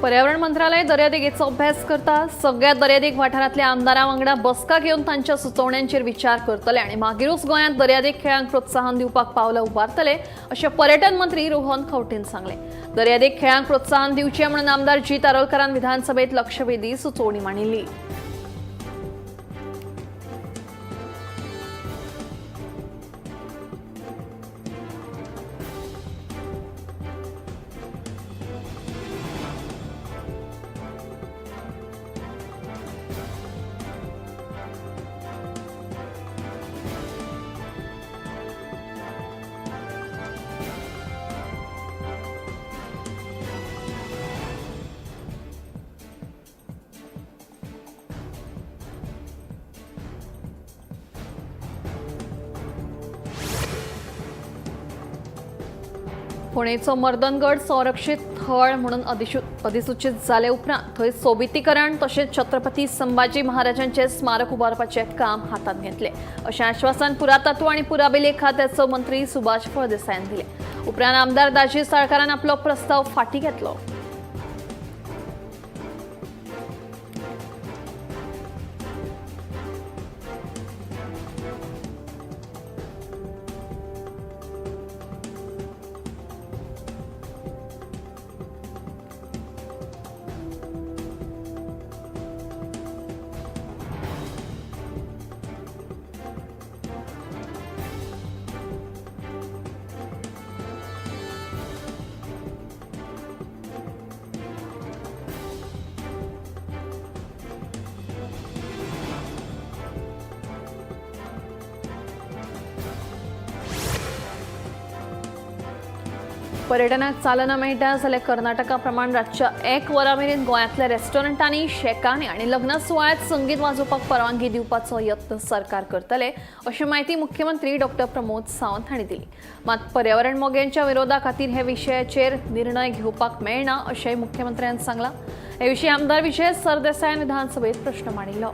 पर्यावरण मंत्रालय दर्यादेगेचो अभ्यास करता. सगळ्या दर्यादेग वाठारांतल्या आमदारां वांगडा बसका घेवन तांच्या सुचोवण्यांचेर विचार करतले आनी मागीरूच गोंयांत दर्यादेग खेळांक प्रोत्साहन दिवपाक पावलां उबारतले अशें पर्यटन मंत्री रोहन खंवटेन सांगलें. दर्यादेग खेळांक प्रोत्साहन दिवचें म्हणून आमदार जी तारोलकरान विधानसभेत लक्षवेधी सुचोवणी मांडिल्ली. पुणेचो मर्दनगड संरक्षीत थळ म्हणून अधिसूचित जाले उपरांत थंय सोबितीकरण तशेंच छत्रपती संभाजी महाराजांचे स्मारक उबारपाचें काम हातांत घेतलें अशें आश्वासन पुरातत्व आनी पुराभिलेख खात्याचो मंत्री सुभाष फळदेसायान दिलें. उपरांत आमदार दाजी साळकारान आपलो प्रस्ताव फाटीं घेतलो. पर्यटनाक चालना मेळटा जाल्यार कर्नाटका प्रमाण राज्य 1 वरां मेरेन गोंयांतल्या रेस्टॉरंटांनी शेकांनी आनी लग्न सुवाळ्यात संगीत वाजोवपाक परवानगी दिवपाचो यत्न सरकार करतले अशी माहिती मुख्यमंत्री डॉ. प्रमोद सावंत हांणी दिली. मात पर्यावरण मोग्यांच्या विरोधा खातीर हे विशयाचेर निर्णय घेवपाक मेळना अशेंय मुख्यमंत्र्यान सांगलां. हे विशीं आमदार विजय सरदेसायान विधानसभेत प्रश्न मांडिल्लो.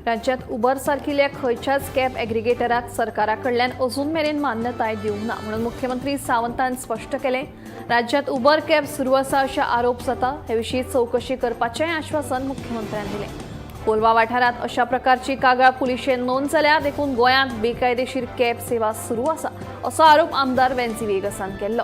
राज्यात उबर सारखिल्ल्या खंयच्याच कॅब एग्रिगेटराक सरकारा कडल्यान अजून मेरेन मान्यताय दिवंक ना म्हणून मुख्यमंत्री सावंतान स्पश्ट केलें. राज्यात उबर कॅब सुरू आसा अशे आरोप जाता. हे विशीं चवकशी करपाचेंय आश्वासन मुख्यमंत्र्यान दिलें. कोलवा वाठारांत अशा प्रकारची कागाळ पुलिशेन नोंद जाल्या देखून गोंयांत बेकायदेशीर कॅब सेवा सुरू आसा असो आरोप आमदार वेन्सी वेगसान केल्लो.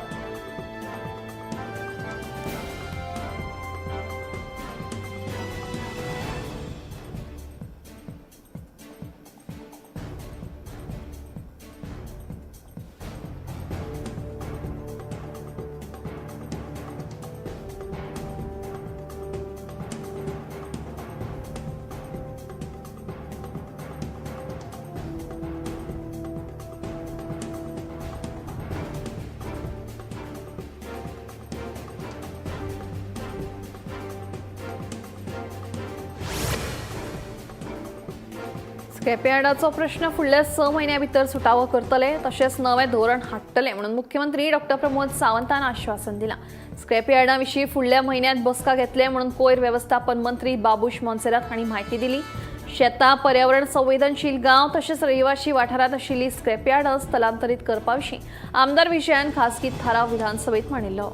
स्क्रॅपयार्डाचो प्रश्न फुडल्या 6 म्हयन्यां भितर सुटावो करतले तशेंच नवें धोरण हाडटले म्हणून मुख्यमंत्री डॉ. प्रमोद सावंतान आश्वासन दिलां. स्क्रॅपयार्डा विशीं फुडल्या म्हयन्यांत बसका घेतले म्हणून कोयर वेवस्थापन मंत्री बाबूश मोन्सेरात हांणी म्हायती दिली. शेतां, पर्यावरण संवेदनशील गांव तशेंच रहिवाशी वाठारांत आशिल्ली स्क्रॅपयार्ड स्थलांतरीत करपा विशीं आमदार विजयान खासगी थाराव विधानसभेत मांडिल्लो.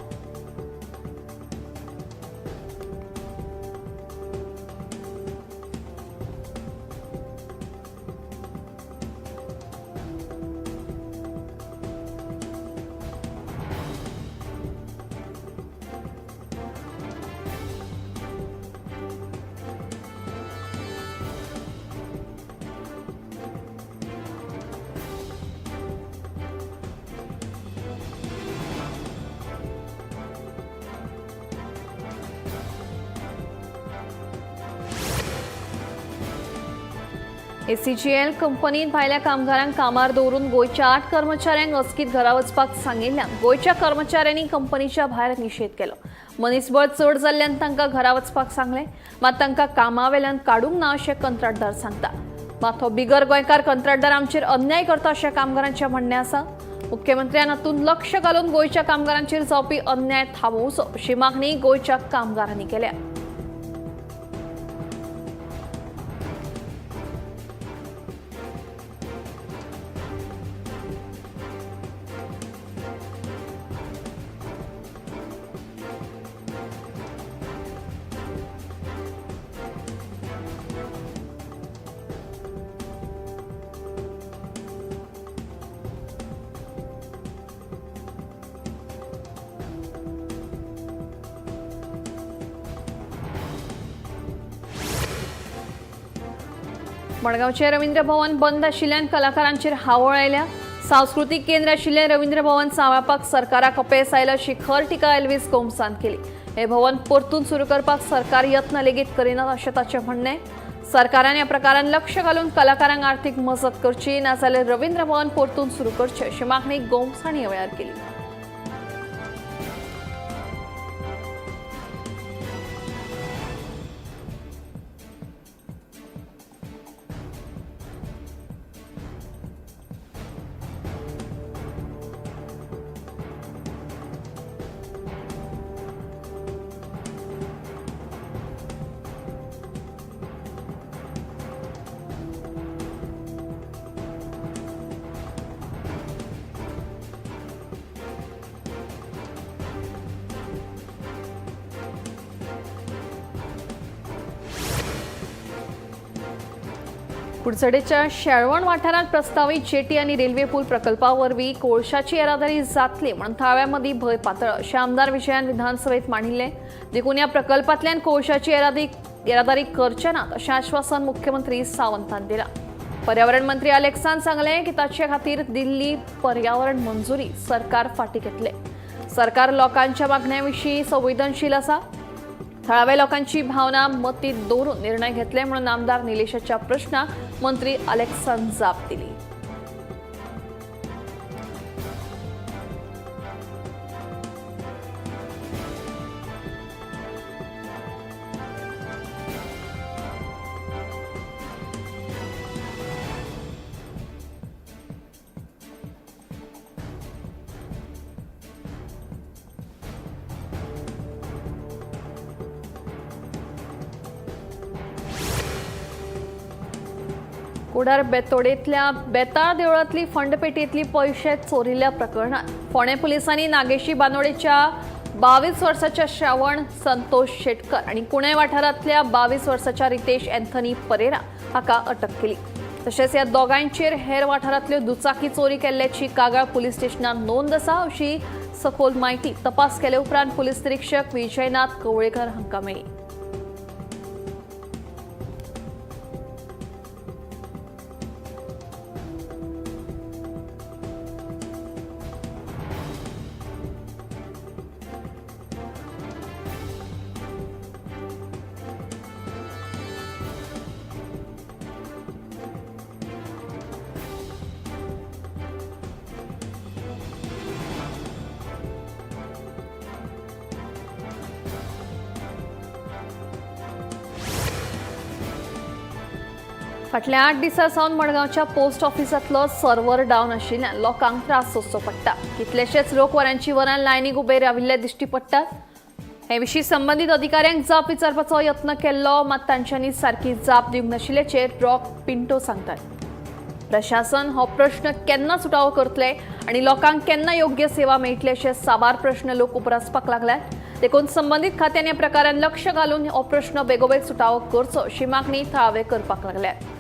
ACGL कंपनीत भायल्या कामगारांक कामार दवरून गोयच्या 8 कर्मचाऱ्यांक अचकीत घरा वचपाक सांगिल्ल्यान गोयच्या कर्मचाऱ्यांनी कंपनीच्या भायर निषेध केलो। मनीसबळ चड जाल्ल्यान तांकां घरा वचपाक सांगलें, मात तांकां कामावेल्यान काडूंक ना अशें कंत्राटदार सांगता। मात हो बिगर गोंयकार कंत्राटदार आमचेर अन्याय करता अशें कामगारांचें म्हणणें आसा। मुख्यमंत्र्यान हातूंत लक्ष घालून गोयच्या कामगारांचेर जावपी अन्याय थांबोवचो अशी मागणी गोयच्या कामगारांनी केल्या। मडगावचे रवींद्र भवन बंद आशिल्ल्यान कलाकारांचेर हावळ आयल्या। सांस्कृतिक केंद्र आशिल्लें रवींद्र भवन सांबाळपाक सरकाराक अपेस आयला अशी खर टिका एल्विस गोमसान केली। हे भवन परतून सुरू करपाक सरकार यत्न लेगीत करिनात अशें ताचें म्हणणें। सरकारान ह्या प्रकारान लक्ष घालून कलाकारांक आर्थीक मजत करची, नाजाल्यार रवींद्र भवन परतून सुरू करचें अशी मागणी गोमसान ह्या वेळार केली। कुडचडेच्या शेळवण वाठारात प्रस्तावित जेटी आणि रेल्वे पूल प्रकल्पावरवीं कोळशाची येरादारी जातली म्हणून थळाव्यांमदीं भंय पातळ अशें आमदार विजयान विधानसभेत मांडिल्लें। देखून ह्या प्रकल्पांतल्यान कोळशाची येरादारी करचे नात अशें आश्वासन मुख्यमंत्री सावंतान दिलां। पर्यावरण मंत्री अलेक्सान सांगलें की ताचे खातीर दिल्ली पर्यावरण मंजुरी सरकार फाटीं घेतले। सरकार लोकांच्या मागण्यां विशीं संवेदनशील आसा। थळाव्या लोकांची भावना मतींत दवरून निर्णय घेतले म्हणून आमदार निलेशाच्या प्रश्नाक मंत्री अलेक्सान जाप दिली। कुडार बेतोडेंतल्या बेताळ देवळांतली फंडपेटींतली पयशे चोरिल्ल्या प्रकरणात फोंडें पुलिसांनी नागेशी बांदोडेच्या 22 वर्साच्या श्रावण संतोष शेटकर आणि कुणे वाठारांतल्या 22 वर्साच्या रितेश एंथनी परेरा हाका अटक केली। तशेंच ह्या दोगांचेर हेर वाठारांतल्यो दुचाकी चोरी केल्ल्याची कागाळ पुलीस स्टेशनात नोंद आसा अशी सखोल माहिती तपास केले उपरांत पुलीस निरीक्षक विजयनाथ कवळेकर हांकां मेळ्ळी। फाटल्या 8 दिसांसावन मडगावच्या पोस्ट ऑफिसांतलो सर्व्हर डावन आशिल्ल्यान लोकांक त्रास सोंसचो पडटा। कितलेशेच लोक वरांची वरां लायनीक उबे राविल्ले दिश्टी पडटात। हे विशीं संबंदीत अधिकाऱ्यांक जाप विचारपाचो यत्न केल्लो, मात तांच्यांनी सारकी जाप दिवंक नाशिल्ल्याचेर रॉक पिंटो सांगतात। प्रशासन हो प्रश्न केन्ना सुटावो करतले आनी लोकांक केन्ना योग्य सेवा मेळटली अशे साबार प्रश्न लोक उपरासपाक लागल्यात। देखून संबंदीत खात्यान ह्या प्रकारान लक्ष घालून हो प्रश्न बेगोबेग सुटावो करचो अशी मागणी थळावे करपाक लागल्यात।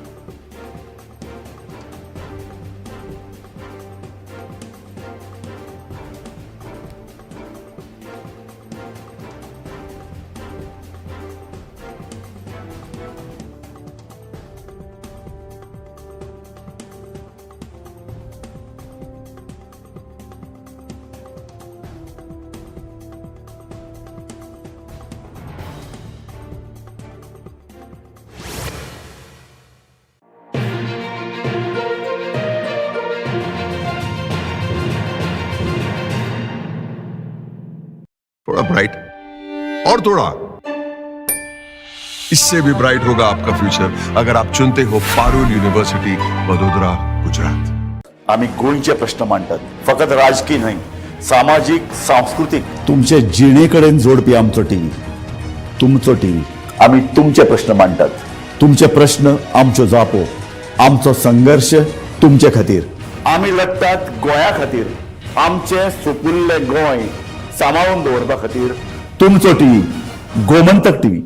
और थोड़ा, इससे भी ब्राइट होगा आपका फ्यूचर अगर आप चुनते हो पारुल युनिव्हर्सिटी, वडोदरा, गुजरात. आम्ही गोंयचे प्रश्न मांडतात, फकत राजकीय न्हय, सामाजिक सांस्कृतिक. तुमचे जिणेकडेन जोडपी आमचो टीव्ही, तुमचो टीव्ही. आम्ही तुमचे प्रश्न मांडतात. तुमचे प्रश्न आमच्यो जापो, आमचो संघर्ष तुमचे खातीर. आम्ही लढतात गोंया खातीर, आमचे सोपुल्ले गोंय सांबाळून दवरपा खातीर. तुमचो टीव्ही, गोमंतक टीव्ही.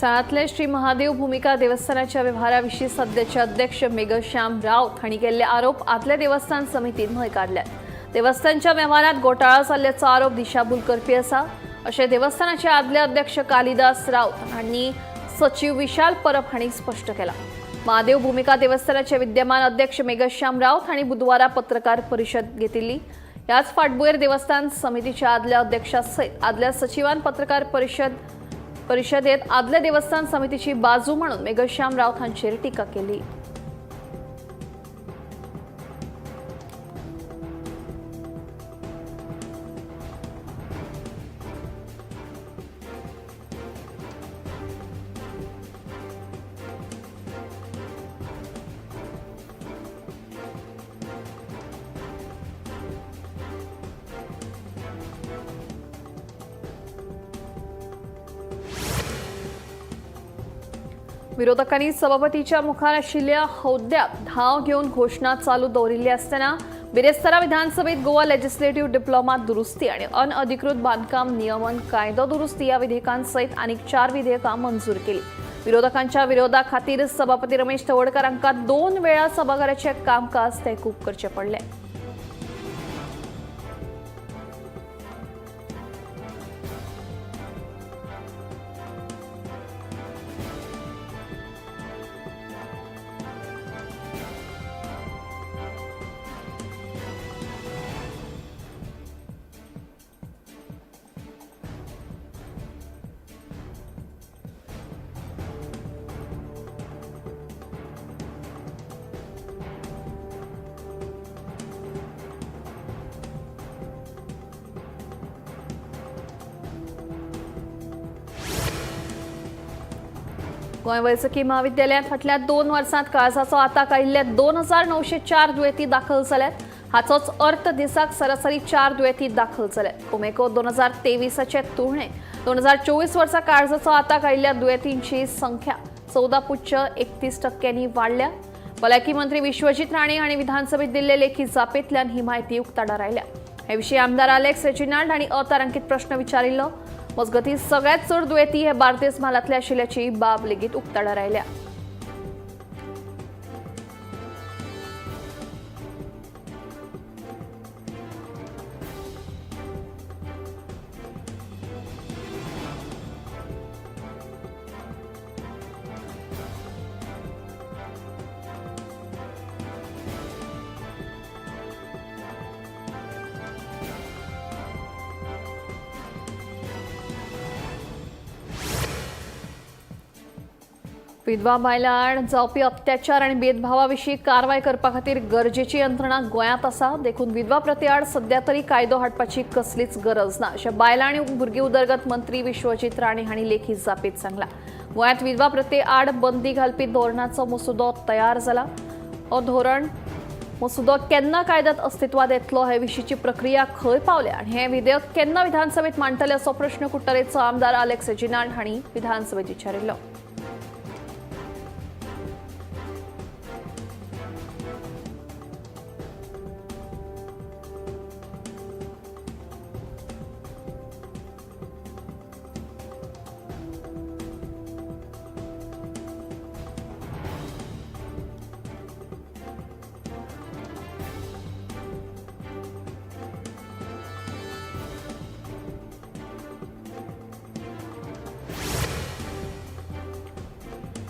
साळातले श्री महादेव भूमिका देवस्थानाच्या व्यवहाराविषयी सध्याचे अध्यक्ष मेघश्याम राऊत हांणी केल्ले आरोप आदले देवस्थान समितीन न्हय काढल्यात. देवस्थानच्या व्यवहारात घोटाळा जाल्ल्याचो आरोप दिशाभूल करपी आसा अशें देवस्थानाचे आदले अध्यक्ष कालिदास राऊत हांणी सचिव विशाल परब हांणी स्पश्ट केलां. महादेव भूमिका देवस्थानाचे विद्यमान अध्यक्ष मेघश्याम राऊत हांणी बुधवारा पत्रकार परिशद घेतिल्ली. ह्याच फाटभुंयेर देवस्थान समितीच्या आदल्या अध्यक्षा सयत आदल्या सचिवान पत्रकार परिषदेत आदले देवस्थान समितीची बाजू म्हणून मेघश्याम राऊत हांचेर टिका केली. विरोधकांनी सभापतीच्या मुखार आशिल्ल्या हौद्यात धांव घेवन घोषणा चालू दवरिल्ली आसतना बिरेस्तारा विधानसभेत गोवा लेजिस्लेटिव्ह डिप्लोमा दुरुस्ती आणि अनअधिकृत बांधकाम नियमन कायदो दुरुस्ती या विधेयकां सयत आनीक 4 विधेयकां मंजूर केली. विरोधकांच्या विरोधा खातीर सभापती रमेश तवडकर हांका 2 वेळा सभाघराचे कामकाज तहकूब करचे पडले. गोंय वैजकी महाविद्यालयात फाटल्या 2 वर्सांत काळजाचो आताक आयिल्ले 2904 दुयेंती दाखल जाल्यात. हाचोच अर्थ दिसाक सरासरी 4 दुयेंती दाखल जाल्यात. कोमेको 2023चे तुळणे 2024 वर्सा काळजाचो आताक आयिल्ल्या दुयेंतींची संख्या 14.31% वाडल्या. भलायकी मंत्री विश्वजीत राणे हांणी विधानसभेत दिल्ले लेखी जापेंतल्यान ही म्हायती उक्ताडार आयल्या. हे विशीं आमदार अलेक्स रेजिनाल्ड हांणी अतारांकीत प्रश्न विचारिल्लो. मजगतीं सगळ्यात चड दुयेंती हे बार्देस म्हालांतले आशिल्ल्याची बाब लेगीत उक्ताडार आयल्या. विधवा बायलांड जावपी अत्याचार आणि भेदभावाविशीं कारवाय करपा खातीर गरजेची यंत्रणा गोंयांत आसा. देखून विधवा प्रथे आड सध्या तरी कायदो हाडपाची कसलीच गरज ना अशें बायलां आनी भुरगीं उदरगत मंत्री विश्वजीत राणे हांणी लेखी जापेंत सांगलां. गोंयांत विधवा प्रथे आड बंदी घालपी धोरणाचो मसुदो तयार जाला. हो धोरण मसुदो केन्ना कायद्यात अस्तित्वात येतलो हे विशींची प्रक्रिया खंय पावल्या आनी हें विधेयक केन्ना विधानसभेत मांडटले असो प्रश्न कुट्टरेचो आमदार अलेक्स रेजिनाल्ड हांणी विधानसभेत विचारिल्लो.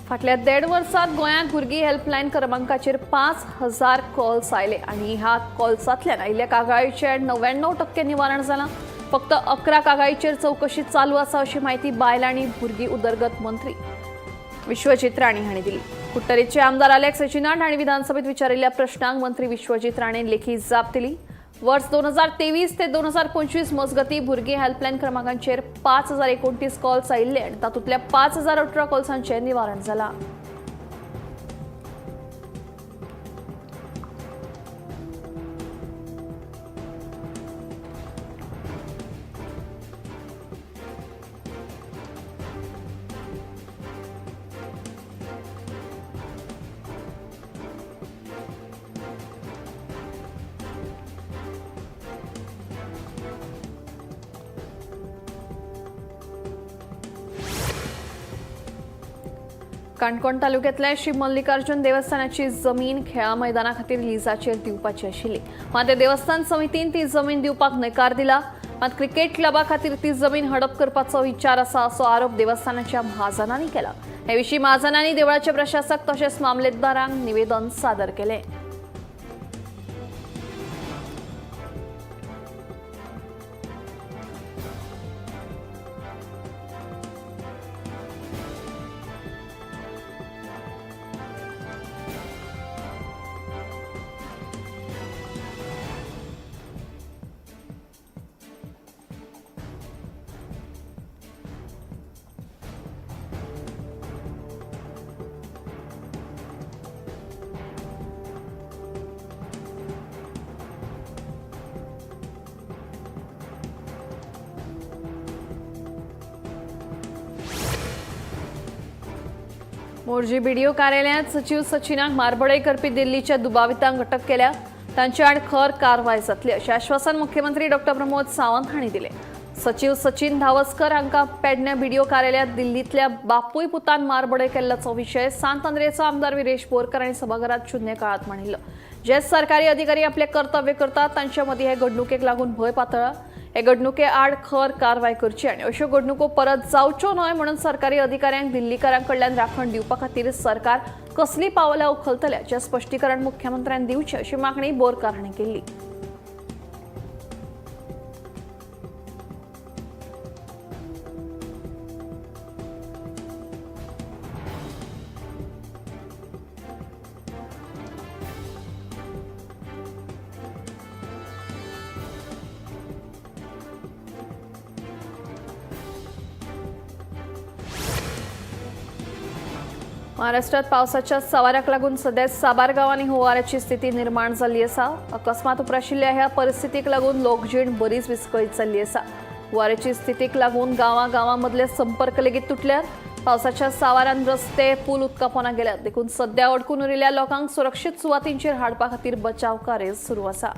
फाटल्या 1.5 वर्सांत गोंयांत भुरगीं हेल्पलायन क्रमांकाचेर 5000 कॉल्स आयले आनी ह्या कॉल्सांतल्यान आयिल्ल्या कागाळीचेर 99% निवारण जालां. फक्त 11 कागाळीचेर चवकशी चालू आसा अशी माहिती बायलां आनी भुरगीं उदरगत मंत्री विश्वजित राणे हांणी दिली. कुट्टरीचे आमदार अलेक्स एचिनाट हांणी विधानसभेत विचारिल्ल्या प्रश्नांक मंत्री विश्वजित राणेन लेखी जाप दिली. वर्ष 2023 ते 2025 मजगती भुरगीं हेल्पलायन क्रमांकांचेर 5029 कॉल्स आयिल्ले आनी तातूंतल्या 5018 कॉल्सांचें निवारण जालां. काणकोण तालुक्यांतल्या श्री मल्लिकार्जुन देवस्थानाची जमीन खेळा मैदाना खातीर लिजाचेर दिवपाची आशिल्ली. मात देवस्थान समितीन ती जमीन दिवपाक न्हयकार दिला. मात क्रिकेट क्लबा खातीर ती जमीन हडप करपाचो विचार आसा असो आरोप देवस्थानाच्या महाजनांनी केला. हे विशीं महाजनांनी देवळाचे प्रशासक तशेंच मामलेदारांक निवेदन सादर केलें. मोर्जी बीडीओ कार्यालयांत सचिव सचिनाक मारबडय करपी दिल्लीच्या दुबावितांक अटक केल्या. तांचे आड खर कारवाय जातली अशें आश्वासन मुख्यमंत्री डॉ प्रमोद सावंत हांणी दिलें. सचिव सचिन धावस्कर हांकां पेडण्या बीडीओ कार्यालयांत दिल्लींतल्या बापूय पुतान मारबडय केल्ल्याचो विशय सांत अंद्रेचो आमदार विरेश बोरकार हांणी सभाघरांत शुन्य काळात मांडिल्लो. जे सरकारी अधिकारी आपले कर्तव्य करतात तांचे मदीं हे घडणुकेक लागून भंय पातळ्ळा. हे घडणुके आड खर कारवाय करची आनी अश्यो घडणुको परत जावच्यो न्हय म्हणून सरकारी अधिकाऱ्यांक दिल्लीकारां कडल्यान राखण दिवपा खातीर सरकार कसली पावलां उखलतल्याचें स्पश्टीकरण मुख्यमंत्र्यान दिवचें अशी मागणी बोरकार हांणी केली. महाराष्ट्रात पावसाच्या सवाराक लागून सध्या साबार गांवांनी हुंवाराची स्थिती निर्माण जाल्ली आसा. अकस्मात उप्राशिल्ल्या ह्या परिस्थितीक लागून लोकजीण बरीच विस्कळीत जाल्ली आसा. हुंवाराची स्थितीक लागून गांवां मदले संपर्क लेगीत तुटल्यात. पावसाच्या सावारान रस्ते पूल उदकापोना गेल्यात. देखून सध्या अडकून उरिल्ल्या लोकांक सुरक्षीत सुवातींचेर हाडपा खातीर बचाव कार्य सुरू आसा.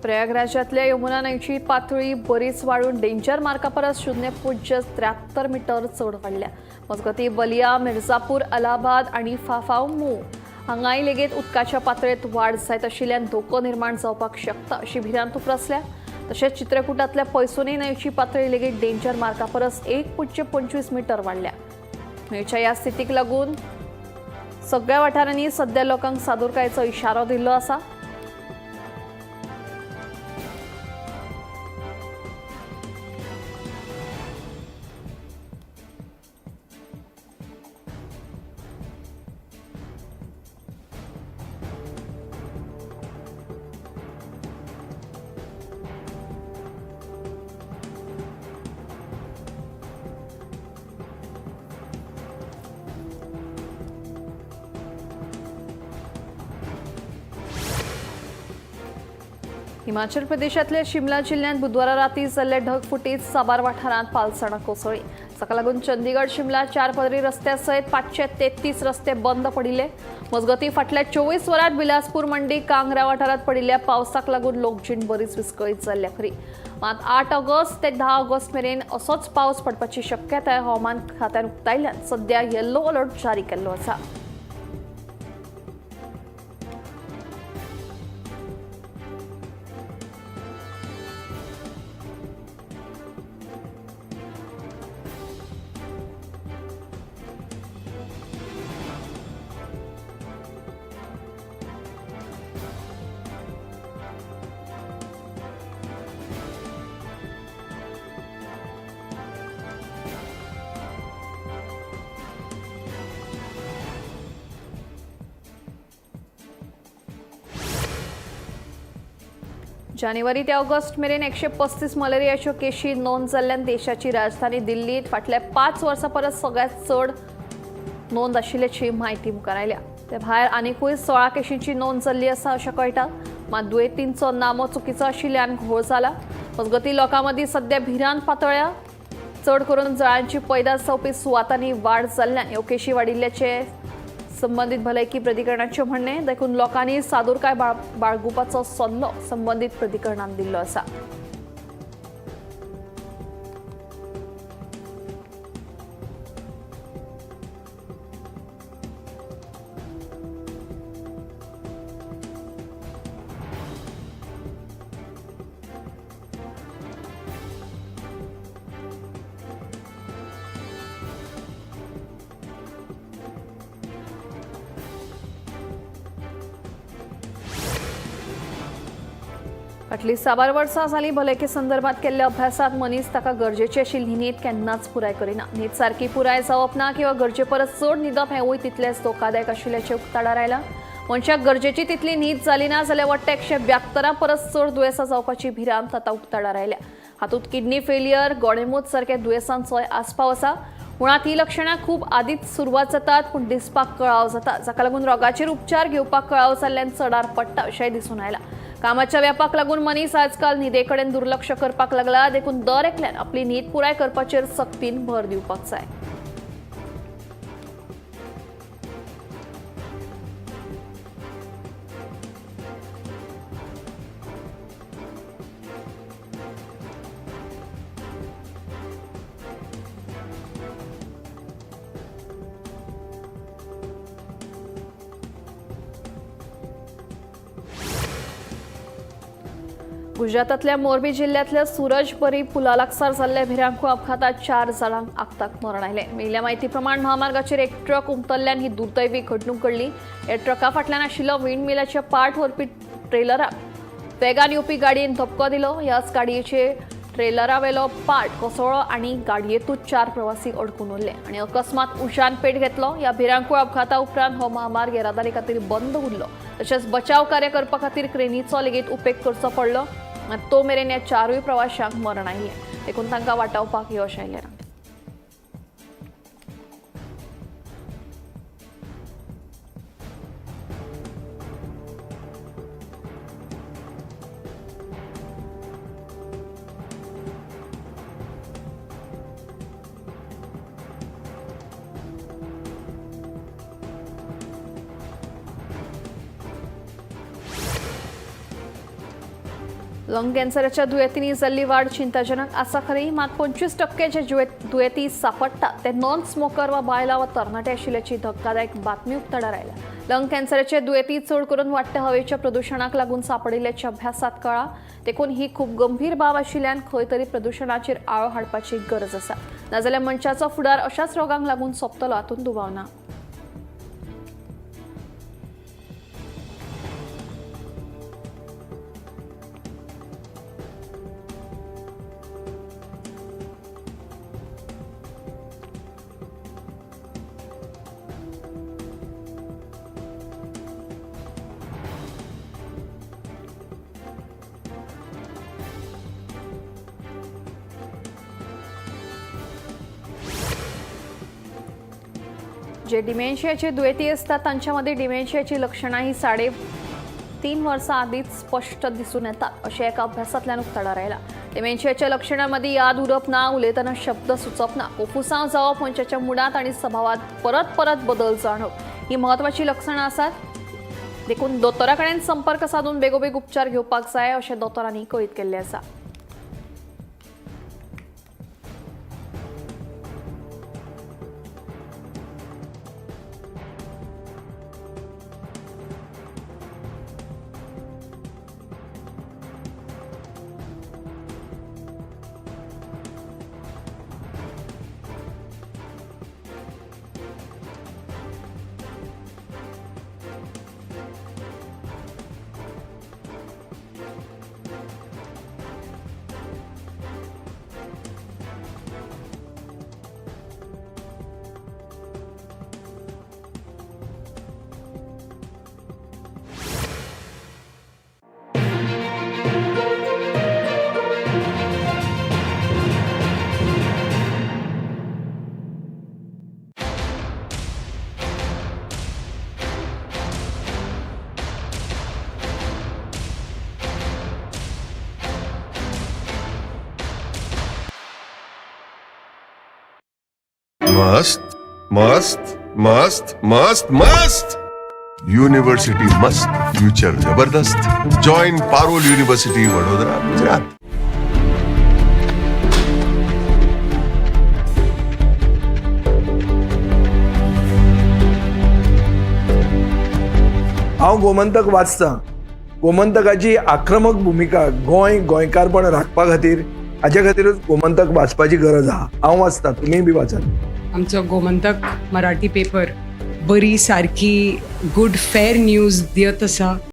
प्रयागराजातल्या यमुना न्हंयची पातळी बरीच वाडून डेंजर मार्का परस 0.73 मीटर चड वाडल्या. मजगती बलिया, मिर्जापूर, अलाहाबाद आणि फाफावमू हांगाय लेगीत उदकाच्या पातळेत वाड जायत आशिल्ल्यान धोको निर्माण जावपाक शकता अशी भिरांत उप्रासल्या. तशेंच चित्रकुटातल्या पैसोनी न्हंयची पातळी लेगीत डेंजर मार्का परस 1.25 मीटर वाडल्या. न्हंयच्या ह्या स्थितीक लागून सगळ्या वाठारांनी सध्या लोकांक सादूरकायेचो इशारो दिल्लो आसा. हिमाचल प्रदेशातल्या शिमला जिल्ह्यात बुधवारा राती जाल्ले ढगफुटीत साबार वाठारांत पावसानं कोसळ्ळी. जाका लागून चंदीगड शिमला 4 पदरी रस्त्या सयत 533 रस्ते बंद पडिल्ले. मजगतीं फाटल्या 24 वरांत बिलासपूर मंडी कांगरा वाठारांत पडिल्ल्या पावसाक लागून लोकजीण बरीच विस्कळीत जाल्ल्या खरी. मात 8 ऑगस्ट ते 10 ऑगस्ट मेरेन असोच पावस पडपाची शक्यताय हवामान खात्यान उक्तायल्ल्यान सध्या येल्लो अलर्ट जारी केल्लो आसा. जानेवारी ते ऑगस्ट मेरेन 135 मलेरियाच्यो केशी नोंद जाल्ल्यान देशाची राजधानी दिल्लीत फाटल्या 5 वर्सां परस सगळ्यात चड नोंद आशिल्ल्याची म्हायती मुखार आयल्या. ते भायर आनीकूय 16 केशींची नोंद जाल्ली आसा अशें कळटा. मात दुयेंतींचो नामो चुकीचो आशिल्ल्यान घोळ जाला. मजगतीं लोकां मदीं सध्या भिरांत पातळ्ळ्या. चड करून जळांची पैदास जावपी सुवातांनी वाड जाल्ल्यान ह्यो केशी वाडिल्ल्याचे संबंधित भलायकी प्राधिकरणाचें म्हणणें. देखून लोकांनी सादूरकाय बाळगुपाचो सल्लो संबंधित प्राधिकरणान दिल्लो आसा. फाटलीं साबार वर्सां जालीं भलायकी संदर्भात केल्ल्या अभ्यासात मनीस ताका गरजेची आशिल्ली न्हीद केन्नाच पुराय करिना. न्हीद सारकी पुराय जावप ना किंवा गरजे परस चड न्हिदप हेंवूय तितलेंच धोकादायक आशिल्ल्याचें उक्ताडार आयलां. मनशाक गरजेची तितली न्हीद जाली ना जाल्यार वट्ट 172 परस चड दुयेंसां जावपाची भिरांत आतां उक्ताडार आयल्या. हातूंत किडनी फेलियर, गोडेमूत सारख्या दुयेंसांचोय आस्पाव आसा. मुळात ही लक्षणां खूब आदींच सुरवात जातात पूण दिसपाक कळाव जाता, जाका लागून रोगाचेर उपचार घेवपाक कळाव जाल्ल्यान चडार पडटा अशेंय दिसून आयलां. कामाच्या व्यापाक लागून मनीस आजकाल न्हिदे कडेन दुर्लक्ष करपाक लागला. देखून दर एकल्यान आपली न्हीद पुराय करपाचेर सक्तीन भर दिवपाक जाय. गुजरातांतल्या मोरबी जिल्ह्यातल्या सूरजबरी पुला लागसार जाल्ल्या भिरांकूळ अपघातात 4 जाणांक आगताक मरण आयलें. मेळिल्ल्या म्हायती प्रमाण महामार्गाचेर एक ट्रक उमटल्ल्यान ही दुर्दैवी घडणूक घडली. ह्या ट्रका फाटल्यान आशिल्लो विंडमिलाचे पार्ट व्हरपी ट्रेलराक वेगान येवपी गाडयेन धपको दिलो. ह्याच गाडयेचे ट्रेलरावेलो पार्ट कोसळ्ळो आनी गाडयेंतूच 4 प्रवासी अडकून उरले आनी अकस्मात उशान पेट घेतलो. ह्या भिरांकूळ अपघाता उपरांत हो महामार्ग येरादारी खातीर बंद उरलो. तशेंच बचाव कार्य करपा खातीर क्रेनीचो लेगीत उपेग करचो पडलो. तो मेरेन ह्या 4 प्रवाशांक मरण आयिल्लें. देखून तांकां वाटावपाक यश आयलें ना. लंग कॅन्सराच्या दुयेंतींनी जाल्ली वाड चिंताजनक आसा खरी. मात 25% जे दुयेंती सापडटात ते नॉन स्मोकर वा बायलां वा तरणाटे आशिल्ल्याची धक्कादायक बातमी उक्ताडार आयल्या. लंग कॅन्सराचे दुयेंती चड करून वाडट्या हवेच्या प्रदुशणाक लागून सापडिल्ल्याच्या अभ्यासात कळ्ळां. देखून ही खूब गंभीर बाब आशिल्ल्यान खंय तरी प्रदुशणाचेर आळो हाडपाची गरज आसा. नाजाल्यार मनशाचो फुडार अशाच रोगांक लागून सोंपतलो हातूंत दुबाव ना. जे डिमेन्शियाचे दुयेंती असतात तांच्यामध्ये डिमेन्शियाची लक्षणां ही 3 वर्सां आदींच स्पश्ट दिसून येतात अशें एका अभ्यासांतल्यान उक्ताडार आयला. डिमेन्शियाच्या लक्षणांमदी याद उरप ना, उलयतना शब्द सुचप ना, फुफ्फुसांव जावप, मनशाच्या मुडांत आनी स्वभावात परत परत बदल जाणवप ही म्हत्वाची लक्षणां आसात. देखून दोतोरा कडेन संपर्क साधून बेगोबेग उपचार घेवपाक जाय अशें दोतोरांनी कळीत केल्लें आसा. मस्त मस्त मस्त मस्त मस्त युनिवर्सिटी मस्त, फ्युचर जबरदस्त. Join Parul university Vadodara, Gujarat. हांव गोमंतक वाचतां. गोमंतकाची आक्रमक भुमिका गोंयकारपण राखपा खातीर हाचे खातीरच गोमंतक वाचपाची गरज आहा. हांव वाचतां, तुमीय बी वाचात. आमचो गोमंतक मराठी पेपर बरी सारकी गुड फेर न्यूज दियत आसा.